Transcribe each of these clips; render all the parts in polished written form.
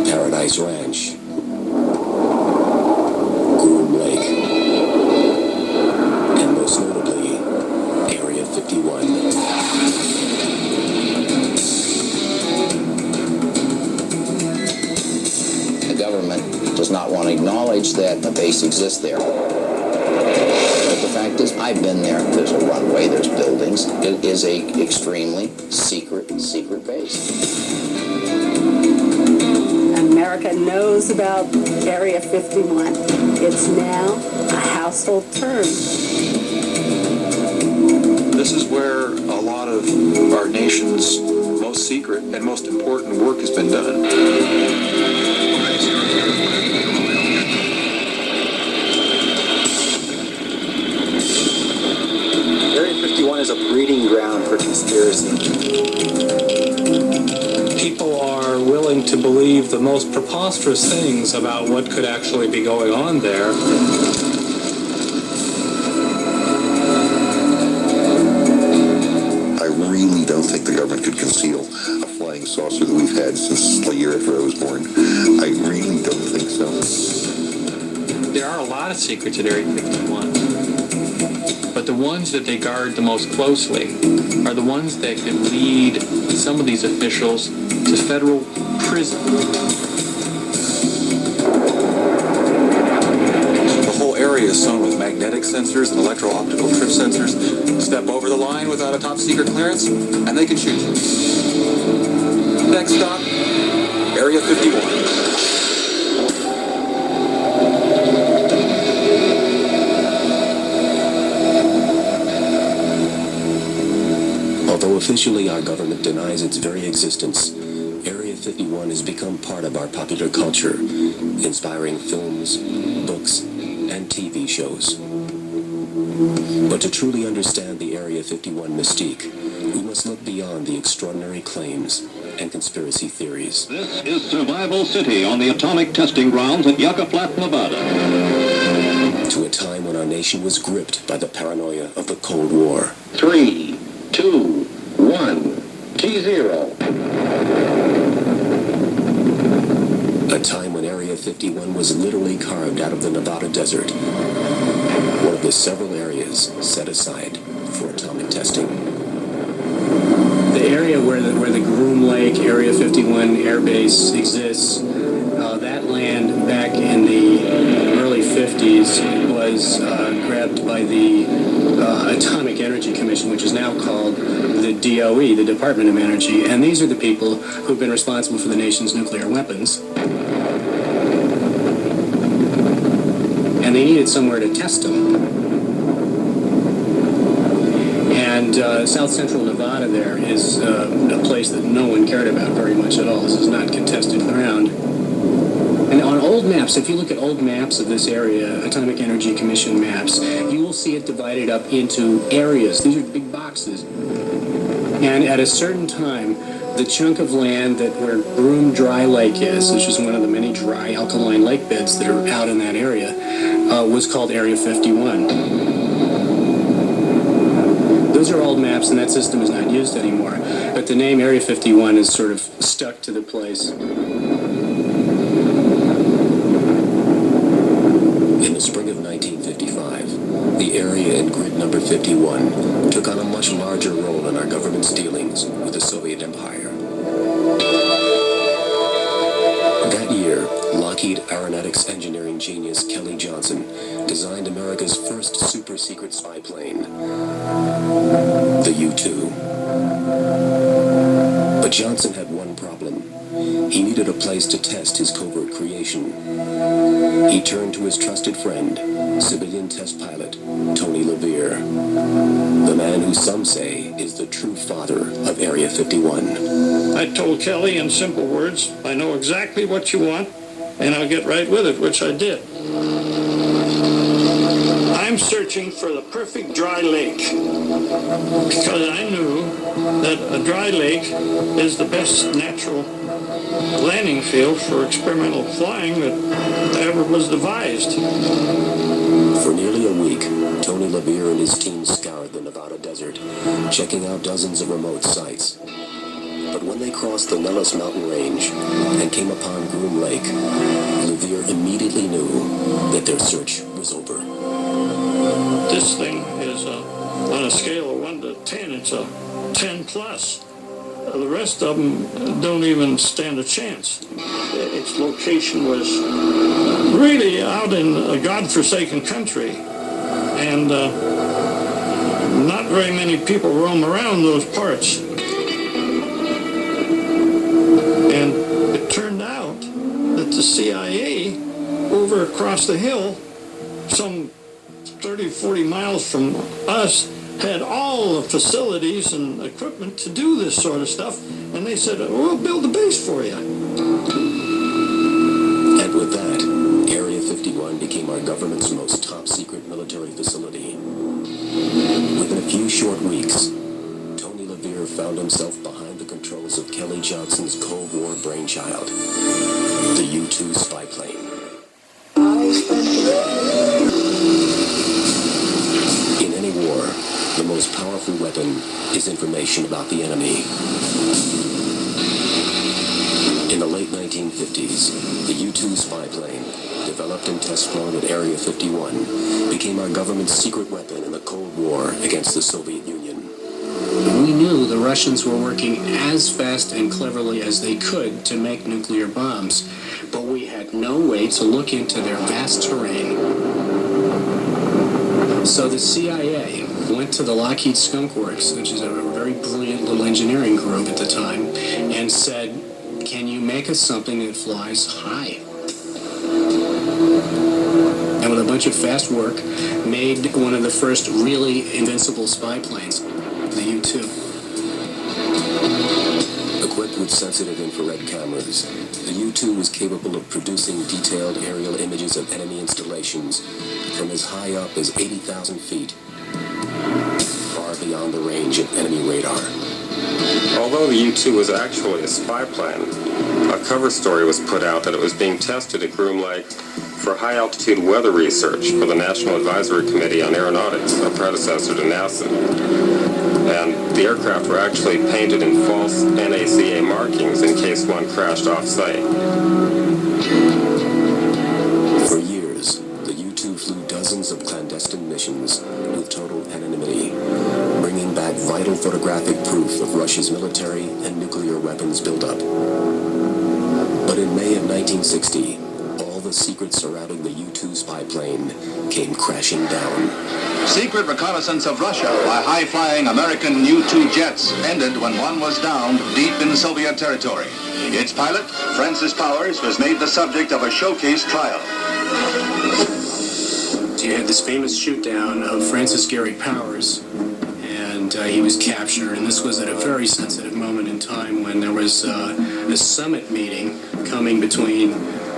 Paradise Ranch, Groom Lake, and most notably, Area 51. The government does not want to acknowledge that a base exists there. But the fact is, I've been there. There's a runway, there's buildings. It is a extremely secret base. America knows about Area 51. It's now a household term. This is where a lot of our nation's most secret and most important work has been done. Area 51 is a breeding ground for conspiracy. People are willing to believe the most preposterous things about what could actually be going on there. I really don't think the government could conceal a flying saucer that we've had since the year after I was born. I really don't think so. There are a lot of secrets at Area 51. But the ones that they guard the most closely are the ones that could lead some of these officials to federal prison. The whole area is sewn with magnetic sensors and electro-optical trip sensors. Step over the line without a top-secret clearance, and they can shoot you. Next stop, Area 51. Although officially our government denies its very existence, Area 51 has become part of our popular culture, inspiring films, books, and TV shows. But to truly understand the Area 51 mystique, we must look beyond the extraordinary claims and conspiracy theories. This is Survival City on the atomic testing grounds at Yucca Flat, Nevada. To a time when our nation was gripped by the paranoia of the Cold War. 3, 2, 1, T0. A time when Area 51 was literally carved out of the Nevada desert. One of the several areas set aside for atomic testing. The area where the Groom Lake Area 51 Air Base exists, that land back in the early 50s was grabbed by the Atomic Energy Commission, which is now called the DOE, the Department of Energy, and these are the people who've been responsible for the nation's nuclear weapons. And they needed somewhere to test them. And South Central Nevada there is a place that no one cared about very much at all. This is not contested ground. And on old maps, if you look at old maps of this area, Atomic Energy Commission maps, you will see it divided up into areas. These are big boxes. And at a certain time, the chunk of land that where Groom Dry Lake is, which is one of the many dry alkaline lake beds that are out in that area, was called Area 51. Those are old maps, and that system is not used anymore. But the name Area 51 is sort of stuck to the place. In the spring of 1955, the area in grid number 51 took on a much larger role in our government's dealings with the Soviet Empire. That year, Lockheed Aeronautics engineering genius Kelly Johnson designed America's first super-secret spy plane, the U-2. But Johnson had one problem. He needed a place to test his covert creation. He turned to his trusted friend, civilian test pilot Tony LeVere, the man who some say is the true father of Area 51. I told Kelly in simple words, I know exactly what you want, and I'll get right with it, which I did. I'm searching for the perfect dry lake, because I knew that a dry lake is the best natural landing field for experimental flying that ever was devised. For nearly a week, Tony LeVere and his team scoured the Nevada desert, checking out dozens of remote sites. But when they crossed the Nellis Mountain Range and came upon Groom Lake, LeVere immediately knew that their search was over. This thing is, on a scale of 1 to 10, it's a 10 plus. The rest of them don't even stand a chance. Its location was really out in a godforsaken country, and not very many people roam around those parts. And it turned out that the CIA over across the hill, some 30, 40 miles from us, had all the facilities and equipment to do this sort of stuff, and they said, we'll build a base for you. And with that, Area 51 became our government's most top-secret military facility. Within a few short weeks, Tony LeVere found himself behind the controls of Kelly Johnson's Cold War brainchild, the U-2 spy plane. In any war, the most powerful weapon is information about the enemy. In the late 1950s, the U-2 spy plane, developed and test-flown at Area 51, became our government's secret weapon in the Cold War against the Soviet Union. We knew the Russians were working as fast and cleverly as they could to make nuclear bombs, but we had no way to look into their vast terrain. So the CIA went to the Lockheed Skunk Works, which is a very brilliant little engineering group at the time, and said, can you make us something that flies high? And with a bunch of fast work, made one of the first really invincible spy planes, the U-2. Equipped with sensitive infrared cameras, the U-2 was capable of producing detailed aerial images of enemy installations from as high up as 80,000 feet, far beyond the range of enemy radar. Although the U-2 was actually a spy plane, a cover story was put out that it was being tested at Groom Lake for high-altitude weather research for the National Advisory Committee on Aeronautics, a predecessor to NASA. And the aircraft were actually painted in false NACA markings in case one crashed off-site. For years, the U-2 flew dozens of clandestine missions with total anonymity, bringing back vital photographic proof of Russia's military and nuclear weapons buildup. But in May of 1960, all the secrets surrounding the U-2 spy plane came crashing down. Secret reconnaissance of Russia by high-flying American U-2 jets ended when one was downed deep in Soviet territory. Its pilot, Francis Powers, was made the subject of a showcase trial. You had this famous shoot-down of Francis Gary Powers, and he was captured, and this was at a very sensitive moment in time when there was a summit meeting coming between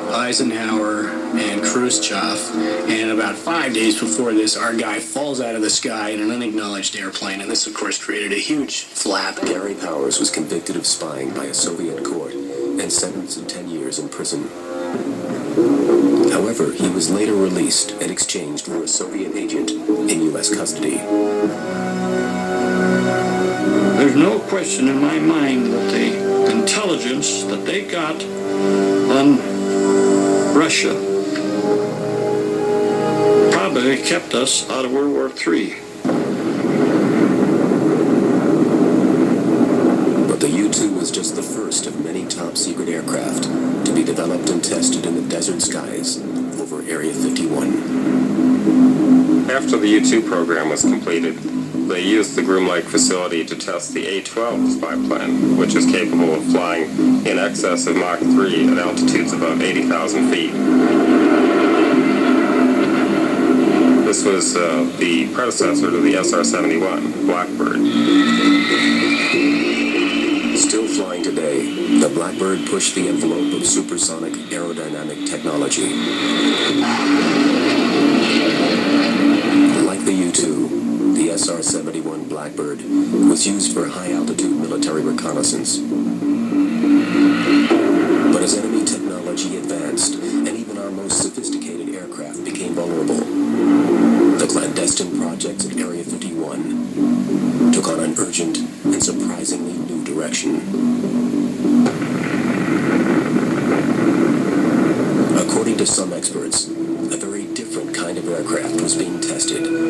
Eisenhower and Khrushchev, and about 5 days before this, our guy falls out of the sky in an unacknowledged airplane, and this, of course, created a huge flap. Gary Powers was convicted of spying by a Soviet court and sentenced to 10 years in prison. However, he was later released and exchanged for a Soviet agent in U.S. custody. There's no question in my mind that the intelligence that they got on Russia probably kept us out of World War III. But the U-2 was just the first of many top-secret aircraft to be developed and tested in the desert skies over Area 51. After the U-2 program was completed, they used the Groom Lake facility to test the A-12 spy plane, which is capable of flying in excess of Mach 3 at altitudes above 80,000 feet. This was the predecessor to the SR-71, Blackbird. Still flying today, the Blackbird pushed the envelope of supersonic aerodynamic technology. Like the U-2, the SR-71 Blackbird was used for high-altitude military reconnaissance. But as enemy technology advanced, and even our most sophisticated aircraft became vulnerable, the clandestine projects at Area 51 took on an urgent and surprisingly new direction. to some experts, a very different kind of aircraft was being tested.